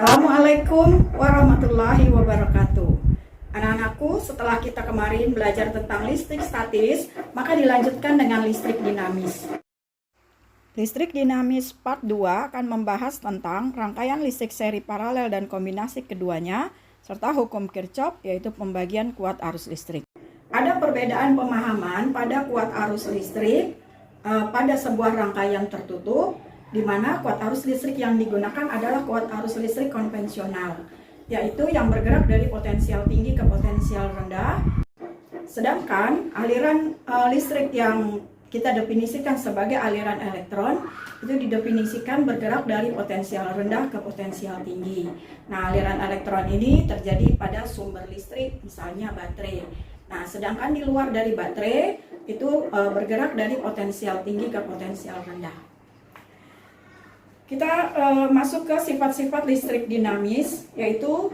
Assalamualaikum warahmatullahi wabarakatuh. Anak-anakku, setelah kita kemarin belajar tentang listrik statis, maka dilanjutkan dengan listrik dinamis. Listrik dinamis part 2 akan membahas tentang rangkaian listrik seri paralel dan kombinasi keduanya, serta hukum Kirchhoff, yaitu pembagian kuat arus listrik. Ada perbedaan pemahaman pada kuat arus listrik pada sebuah rangkaian tertutup, di mana kuat arus listrik yang digunakan adalah kuat arus listrik konvensional, yaitu yang bergerak dari potensial tinggi ke potensial rendah. Sedangkan aliran listrik yang kita definisikan sebagai aliran elektron itu didefinisikan bergerak dari potensial rendah ke potensial tinggi. Nah, aliran elektron ini terjadi pada sumber listrik, misalnya baterai. Nah, sedangkan di luar dari baterai itu bergerak dari potensial tinggi ke potensial rendah. Kita masuk ke sifat-sifat listrik dinamis, yaitu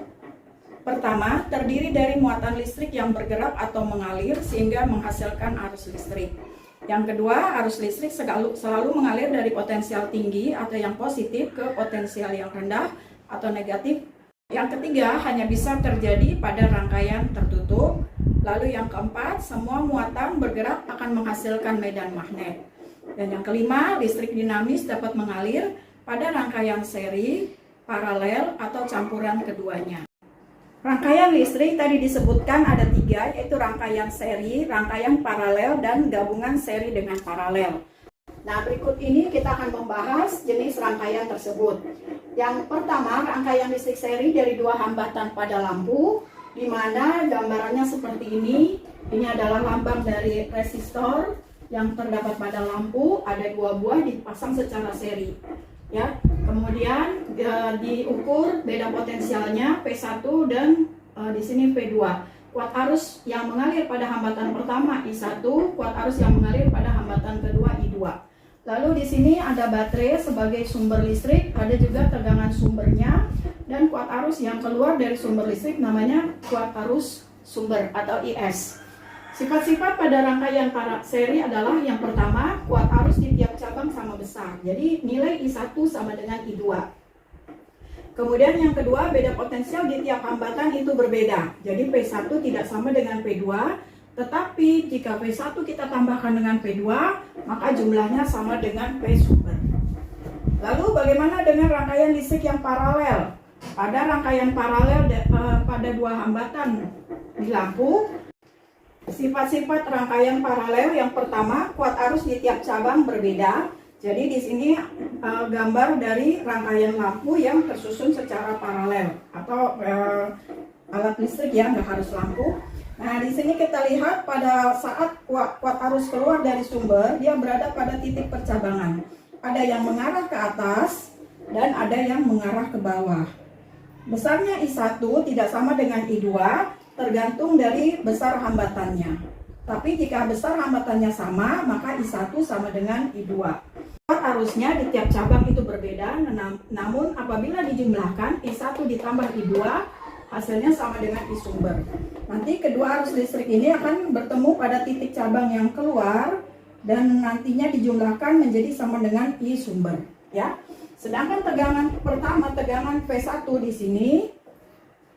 pertama, terdiri dari muatan listrik yang bergerak atau mengalir sehingga menghasilkan arus listrik. Yang kedua, arus listrik selalu mengalir dari potensial tinggi atau yang positif ke potensial yang rendah atau negatif. Yang ketiga, hanya bisa terjadi pada rangkaian tertutup. Lalu yang keempat, semua muatan bergerak akan menghasilkan medan magnet. Dan yang kelima, listrik dinamis dapat mengalir pada rangkaian seri, paralel, atau campuran keduanya. Rangkaian listrik tadi disebutkan ada tiga, yaitu rangkaian seri, rangkaian paralel, dan gabungan seri dengan paralel. Nah, berikut ini kita akan membahas jenis rangkaian tersebut. Yang pertama, rangkaian listrik seri dari dua hambatan pada lampu, di mana gambarannya seperti ini. Ini adalah lambang dari resistor yang terdapat pada lampu, ada dua buah dipasang secara seri. Ya, kemudian diukur beda potensialnya P1 dan di sini P2. Kuat arus yang mengalir pada hambatan pertama I1, kuat arus yang mengalir pada hambatan kedua I2. Lalu di sini ada baterai sebagai sumber listrik, ada juga tegangan sumbernya, dan kuat arus yang keluar dari sumber listrik namanya kuat arus sumber atau IS. Sifat-sifat pada rangkaian seri adalah yang pertama, kuat arus di tiap cabang sama besar. Jadi nilai I1 sama dengan I2. Kemudian yang kedua, beda potensial di tiap hambatan itu berbeda. Jadi P1 tidak sama dengan P2, tetapi jika P1 kita tambahkan dengan P2, maka jumlahnya sama dengan P sumber. Lalu bagaimana dengan rangkaian listrik yang paralel? Pada rangkaian paralel pada dua hambatan di lampu, sifat-sifat rangkaian paralel yang pertama, kuat arus di tiap cabang berbeda. Jadi di sini gambar dari rangkaian lampu yang tersusun secara paralel atau alat listrik ya, nggak harus lampu. Nah, di sini kita lihat pada saat kuat arus keluar dari sumber, dia berada pada titik percabangan. Ada yang mengarah ke atas dan ada yang mengarah ke bawah. Besarnya I1 tidak sama dengan I2, tergantung dari besar hambatannya. Tapi jika besar hambatannya sama, maka I1 sama dengan I2. Kuat arusnya di tiap cabang itu berbeda, namun apabila dijumlahkan I1 ditambah I2, hasilnya sama dengan I sumber. Nanti kedua arus listrik ini akan bertemu pada titik cabang yang keluar dan nantinya dijumlahkan menjadi sama dengan I sumber, ya. Sedangkan tegangan pertama, tegangan P1 di sini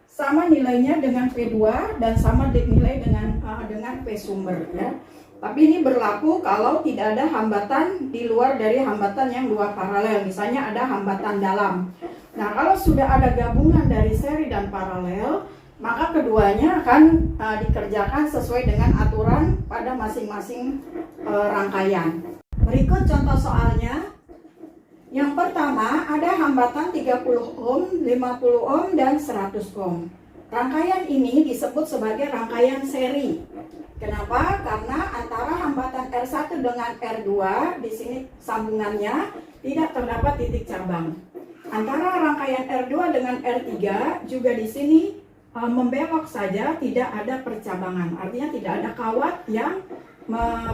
sama nilainya dengan P2 dan sama nilai dengan P sumber, ya. Tapi ini berlaku kalau tidak ada hambatan di luar dari hambatan yang dua paralel, misalnya ada hambatan dalam. Nah, kalau sudah ada gabungan dari seri dan paralel, maka keduanya akan dikerjakan sesuai dengan aturan pada masing-masing rangkaian. Berikut contoh soalnya. Yang pertama, ada hambatan 30 ohm, 50 ohm, dan 100 ohm. Rangkaian ini disebut sebagai rangkaian seri. Kenapa? Karena antara hambatan R1 dengan R2, di sini sambungannya tidak terdapat titik cabang. Antara rangkaian R2 dengan R3 juga di sini membelok saja, tidak ada percabangan. Artinya tidak ada kawat yang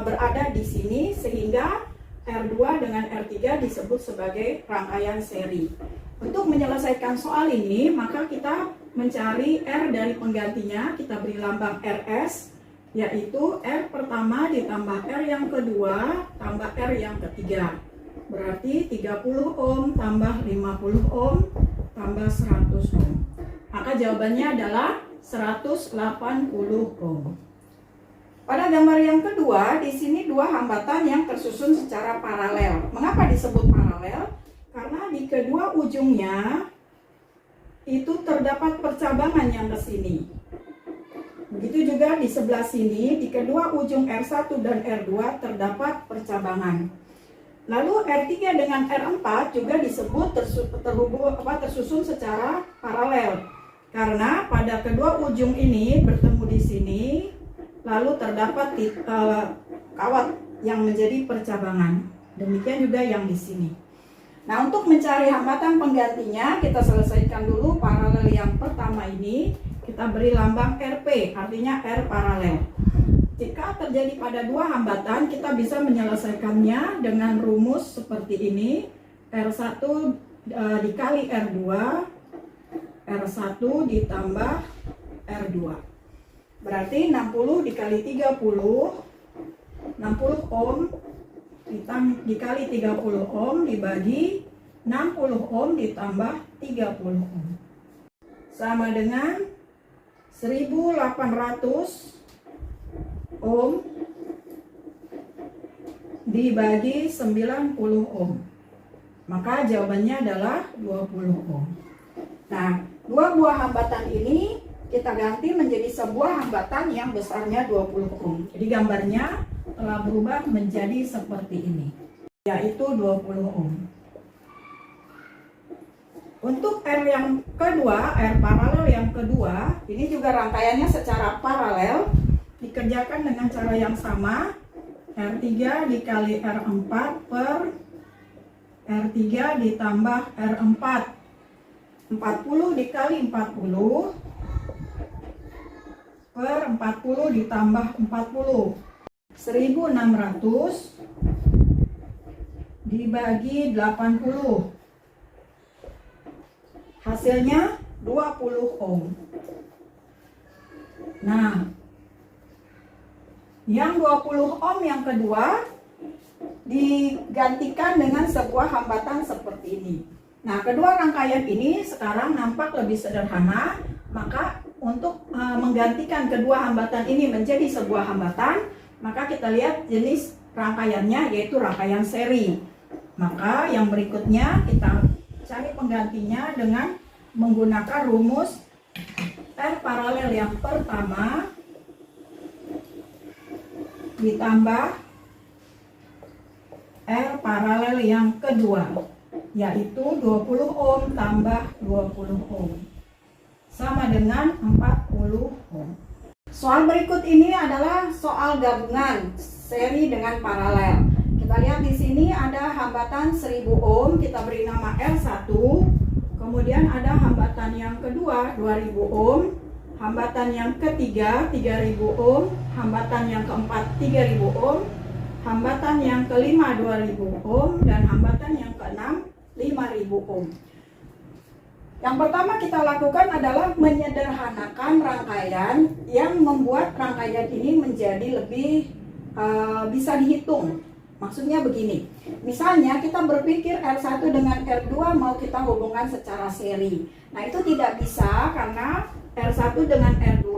berada di sini sehingga R2 dengan R3 disebut sebagai rangkaian seri. Untuk menyelesaikan soal ini, maka kita mencari R dari penggantinya, kita beri lambang RS, yaitu R pertama ditambah R yang kedua tambah R yang ketiga. Berarti 30 ohm tambah 50 ohm tambah 100 ohm. Maka jawabannya adalah 180 ohm. Pada gambar yang kedua, di sini dua hambatan yang tersusun secara paralel. Mengapa disebut paralel? Karena di kedua ujungnya itu terdapat percabangan yang ke sini. Begitu juga di sebelah sini, di kedua ujung R1 dan R2 terdapat percabangan. Lalu R3 dengan R4 juga disebut tersusun secara paralel. Karena pada kedua ujung ini bertemu di sini, lalu terdapat kawat yang menjadi percabangan. Demikian juga yang di sini. Nah, untuk mencari hambatan penggantinya, kita selesaikan dulu paralel yang pertama ini. Kita beri lambang RP, artinya R paralel. Jika terjadi pada dua hambatan, kita bisa menyelesaikannya dengan rumus seperti ini. R1 dikali R2, R1 ditambah R2. Berarti 60 dikali 30, 60 ohm dikali 30 ohm dibagi 60 ohm ditambah 30 ohm. Sama dengan 1800 ohm dibagi 90 ohm. Maka jawabannya adalah 20 ohm. Nah, dua buah hambatan ini kita ganti menjadi sebuah hambatan yang besarnya 20 ohm. Jadi gambarnya telah berubah menjadi seperti ini, yaitu 20 ohm. Untuk R yang kedua, R paralel yang kedua, ini juga rangkaiannya secara paralel, dikerjakan dengan cara yang sama. R3 dikali R4 per R3 ditambah R4. 40 dikali 40 per 40 ditambah 40. 1600 dibagi 80. Hasilnya 20 ohm. Nah, yang 20 ohm yang kedua digantikan dengan sebuah hambatan seperti ini. Nah, kedua rangkaian ini sekarang nampak lebih sederhana. Maka untuk menggantikan kedua hambatan ini menjadi sebuah hambatan, maka kita lihat jenis rangkaiannya, yaitu rangkaian seri. Maka yang berikutnya kita cari penggantinya dengan menggunakan rumus R paralel yang pertama ditambah R paralel yang kedua, yaitu 20 ohm tambah 20 ohm sama dengan 40 ohm. Soal berikut ini adalah soal gabungan seri dengan paralel. Kita lihat di sini ada hambatan 1000 ohm, kita beri nama R1. Kemudian ada hambatan yang kedua 2000 ohm, hambatan yang ketiga 3000 ohm, hambatan yang keempat 3000 ohm, hambatan yang kelima 2000 ohm, dan hambatan yang keenam 5000 ohm. Yang pertama kita lakukan adalah menyederhanakan rangkaian yang membuat rangkaian ini menjadi lebih bisa dihitung. Maksudnya begini, misalnya kita berpikir R1 dengan R2 mau kita hubungkan secara seri. Nah, itu tidak bisa karena R1 dengan R2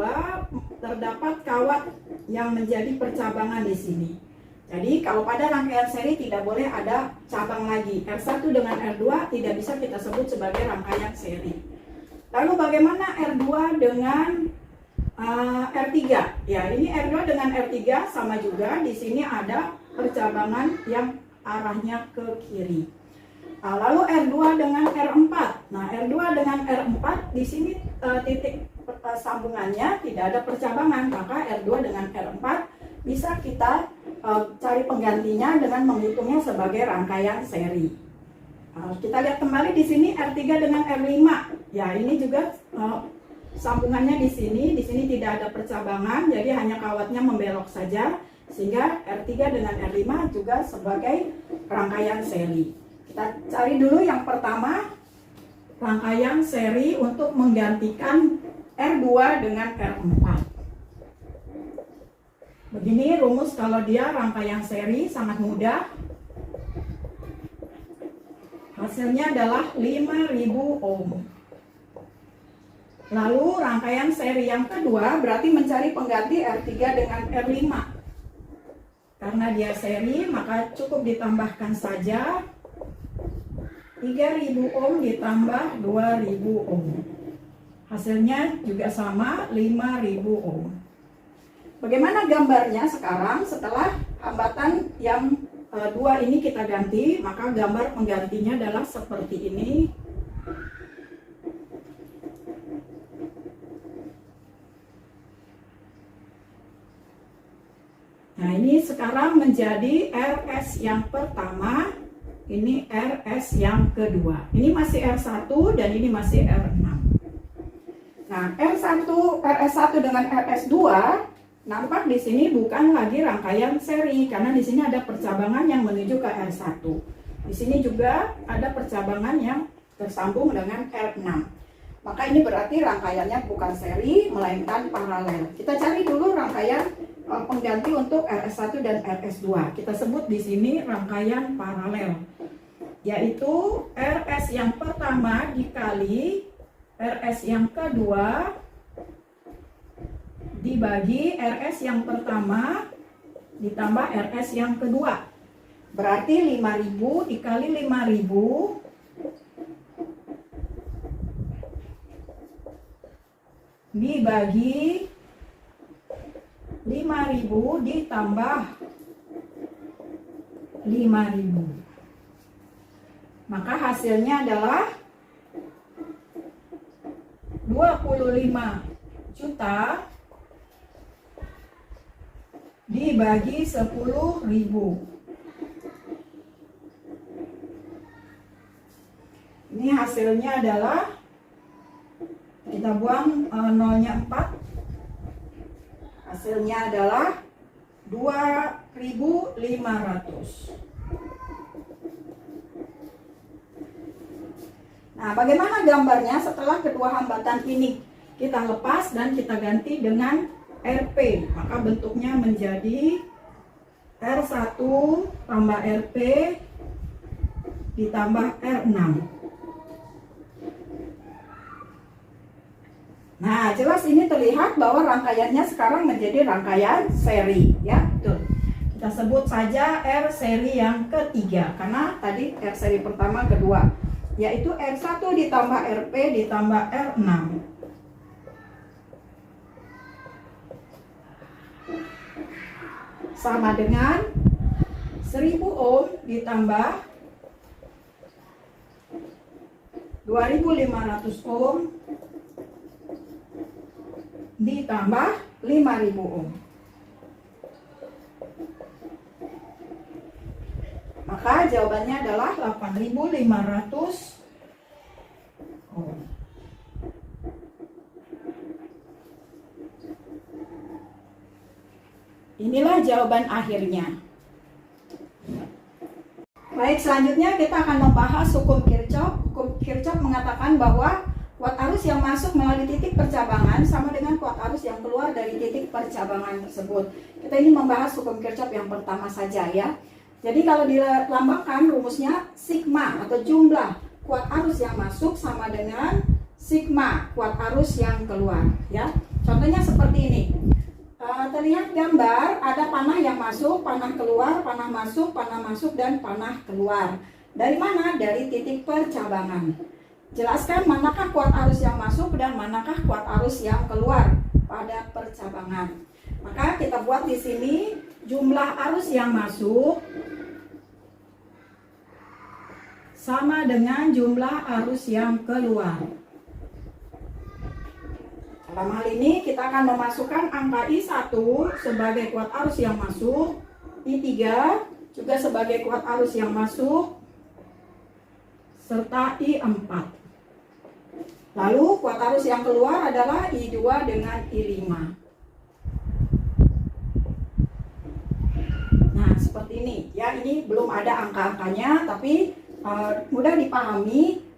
terdapat kawat yang menjadi percabangan di sini. Jadi kalau pada rangkaian seri tidak boleh ada cabang lagi. R1 dengan R2 tidak bisa kita sebut sebagai rangkaian seri. Lalu bagaimana R2 dengan R3? Ya, ini R2 dengan R3 sama juga. Di sini ada percabangan yang arahnya ke kiri. Lalu R2 dengan R4. Nah, R2 dengan R4 di sini titik sambungannya tidak ada percabangan, maka R2 dengan R4 bisa kita cari penggantinya dengan menghitungnya sebagai rangkaian seri. Kita lihat kembali di sini R3 dengan R5. Ya, ini juga sambungannya di sini tidak ada percabangan, jadi hanya kawatnya membelok saja, sehingga R3 dengan R5 juga sebagai rangkaian seri. Kita cari dulu yang pertama, rangkaian seri untuk menggantikan R2 dengan R4. Begini rumus kalau dia rangkaian seri, sangat mudah. Hasilnya adalah 5000 ohm. Lalu rangkaian seri yang kedua berarti mencari pengganti R3 dengan R5. Karena dia seri, maka cukup ditambahkan saja 3000 ohm ditambah 2000 ohm. Hasilnya juga sama, 5000 ohm. Bagaimana gambarnya sekarang setelah hambatan yang dua ini kita ganti? Maka gambar penggantinya adalah seperti ini. Nah, ini sekarang menjadi RS yang pertama, ini RS yang kedua. Ini masih R1 dan ini masih R6. Nah, RS1 dengan RS2 nampak di sini bukan lagi rangkaian seri karena di sini ada percabangan yang menuju ke R1. Di sini juga ada percabangan yang tersambung dengan R6. Maka ini berarti rangkaiannya bukan seri melainkan paralel. Kita cari dulu rangkaian pengganti untuk RS1 dan RS2. Kita sebut di sini rangkaian paralel, yaitu RS yang pertama dikali RS yang kedua dibagi RS yang pertama ditambah RS yang kedua. Berarti 5000 dikali 5000 dibagi 5000 ditambah 5000. Maka hasilnya adalah 25 juta dibagi 10.000. Ini hasilnya adalah, kita buang nolnya 4. Hasilnya adalah 2500. Nah, bagaimana gambarnya setelah kedua hambatan ini kita lepas dan kita ganti dengan RP? Maka bentuknya menjadi R1 tambah RP ditambah R6. Nah, jelas ini terlihat bahwa rangkaiannya sekarang menjadi rangkaian seri, ya, betul. Kita sebut saja R seri yang ketiga karena tadi R seri pertama, kedua, yaitu R1 ditambah RP ditambah R6. Sama dengan 1000 ohm ditambah 2500 ohm ditambah 5000 ohm. Maka jawabannya adalah 8500 ohm. Inilah jawaban akhirnya. Baik, selanjutnya kita akan membahas hukum Kirchhoff. Hukum Kirchhoff mengatakan bahwa kuat arus yang masuk melalui titik percabangan sama dengan kuat arus yang keluar dari titik percabangan tersebut. Kita ini membahas hukum Kirchhoff yang pertama saja, ya. Jadi kalau dilambangkan rumusnya sigma atau jumlah kuat arus yang masuk sama dengan sigma kuat arus yang keluar, ya. Contohnya seperti ini. Terlihat gambar ada panah yang masuk, panah keluar, panah masuk, dan panah keluar. Dari mana? Dari titik percabangan. Jelaskan manakah kuat arus yang masuk dan manakah kuat arus yang keluar pada percabangan. Maka kita buat di sini jumlah arus yang masuk sama dengan jumlah arus yang keluar. Dalam hal ini kita akan memasukkan angka I1 sebagai kuat arus yang masuk, I3 juga sebagai kuat arus yang masuk, serta I4. Lalu kuat arus yang keluar adalah I2 dengan I5. Nah, seperti ini. Ya, ini belum ada angka-angkanya, tapi mudah dipahami.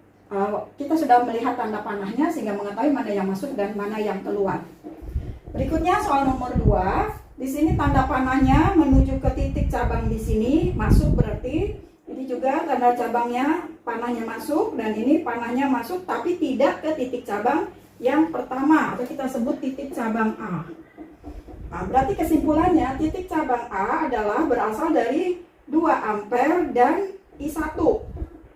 Kita sudah melihat tanda panahnya sehingga mengetahui mana yang masuk dan mana yang keluar. Berikutnya soal nomor 2. Di sini tanda panahnya menuju ke titik cabang di sini masuk, berarti ini Ini juga tanda cabangnya, panahnya masuk, dan ini panahnya masuk tapi tidak ke titik cabang yang pertama atau kita sebut titik cabang A. Nah, berarti kesimpulannya titik cabang A adalah berasal dari 2 ampere dan I1.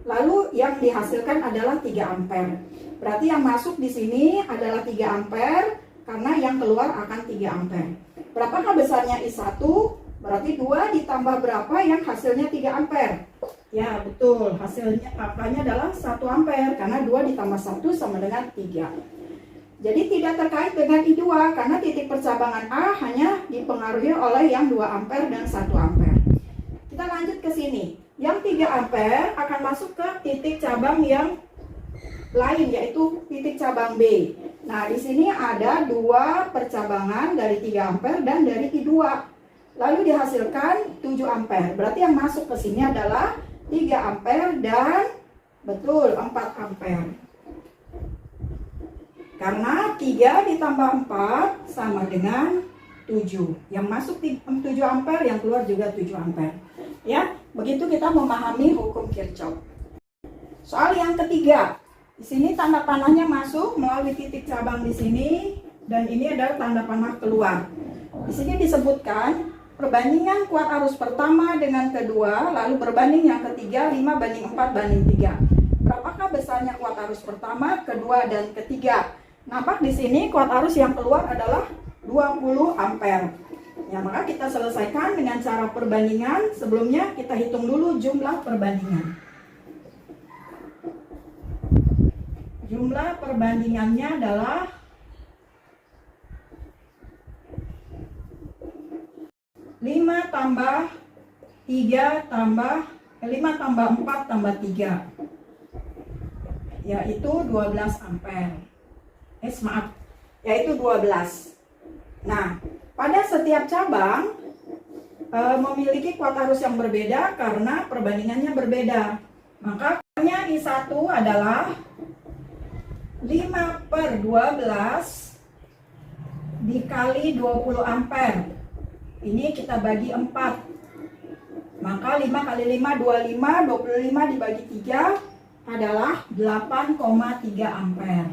Lalu yang dihasilkan adalah 3 ampere. Berarti yang masuk di sini adalah 3 ampere karena yang keluar akan 3 ampere. Berapakah besarnya I1? Berarti 2 ditambah berapa yang hasilnya 3 ampere? Ya, betul. Hasilnya angkanya adalah 1 ampere karena 2 ditambah 1 sama dengan 3. Jadi tidak terkait dengan I2 karena titik percabangan A hanya dipengaruhi oleh yang 2 ampere dan 1 ampere. Kita lanjut ke sini. Yang 3 ampere akan masuk ke titik cabang yang lain, yaitu titik cabang B. Nah, di sini ada 2 percabangan dari 3 ampere dan dari I2. Lalu dihasilkan 7 ampere. Berarti yang masuk ke sini adalah 3 ampere dan betul 4 ampere. Karena 3 ditambah 4 sama dengan 7. Yang masuk 7 ampere, yang keluar juga 7 ampere. Ya, begitu kita memahami hukum Kirchhoff. Soal yang ketiga. Di sini tanda panahnya masuk melalui titik cabang di sini dan ini adalah tanda panah keluar. Di sini disebutkan perbandingan kuat arus pertama dengan kedua, lalu berbanding yang ketiga 5:4:3. Berapakah besarnya kuat arus pertama, kedua, dan ketiga? Nampak di sini kuat arus yang keluar adalah 20 ampere. Ya, maka kita selesaikan dengan cara perbandingan. Sebelumnya kita hitung dulu jumlah perbandingan. Jumlah perbandingannya adalah 5 tambah 4 tambah 3, yaitu 12 ampere. Yaitu 12. Nah, pada setiap cabang memiliki kuat arus yang berbeda karena perbandingannya berbeda. Maka I1 adalah 5/12 dikali 20 ampere. Ini kita bagi 4. Maka 5 kali 5, 25. 25 dibagi 3 adalah 8,3 ampere.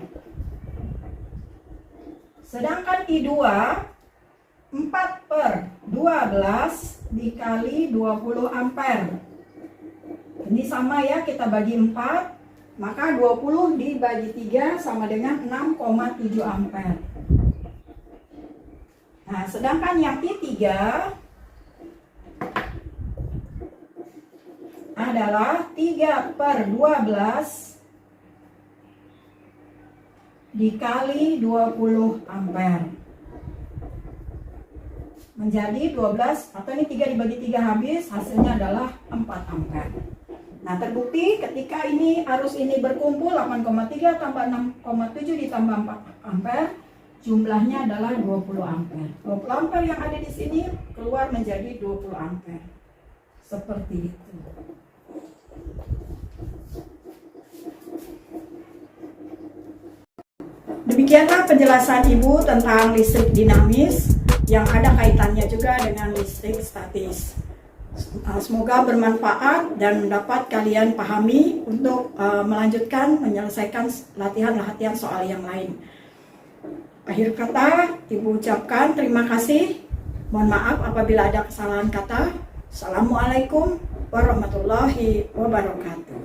Sedangkan I2 4/12 dikali 20 ampere. Ini sama ya, kita bagi 4. Maka 20 dibagi 3 sama dengan 6,7 ampere. Nah, sedangkan yang I3 adalah 3/12 dikali 20 ampere. Menjadi 12, atau ini 3 dibagi 3 habis, hasilnya adalah 4 ampere. Nah, terbukti ketika ini arus ini berkumpul 8,3 tambah 6,7 ditambah 4 ampere, jumlahnya adalah 20 ampere. 20 ampere yang ada di sini keluar menjadi 20 ampere. Seperti itu. Demikianlah penjelasan Ibu tentang listrik dinamis yang ada kaitannya juga dengan listrik statis. Semoga bermanfaat dan dapat kalian pahami untuk menyelesaikan latihan-latihan soal yang lain. Akhir kata, Ibu ucapkan terima kasih. Mohon maaf apabila ada kesalahan kata. Assalamualaikum warahmatullahi wabarakatuh.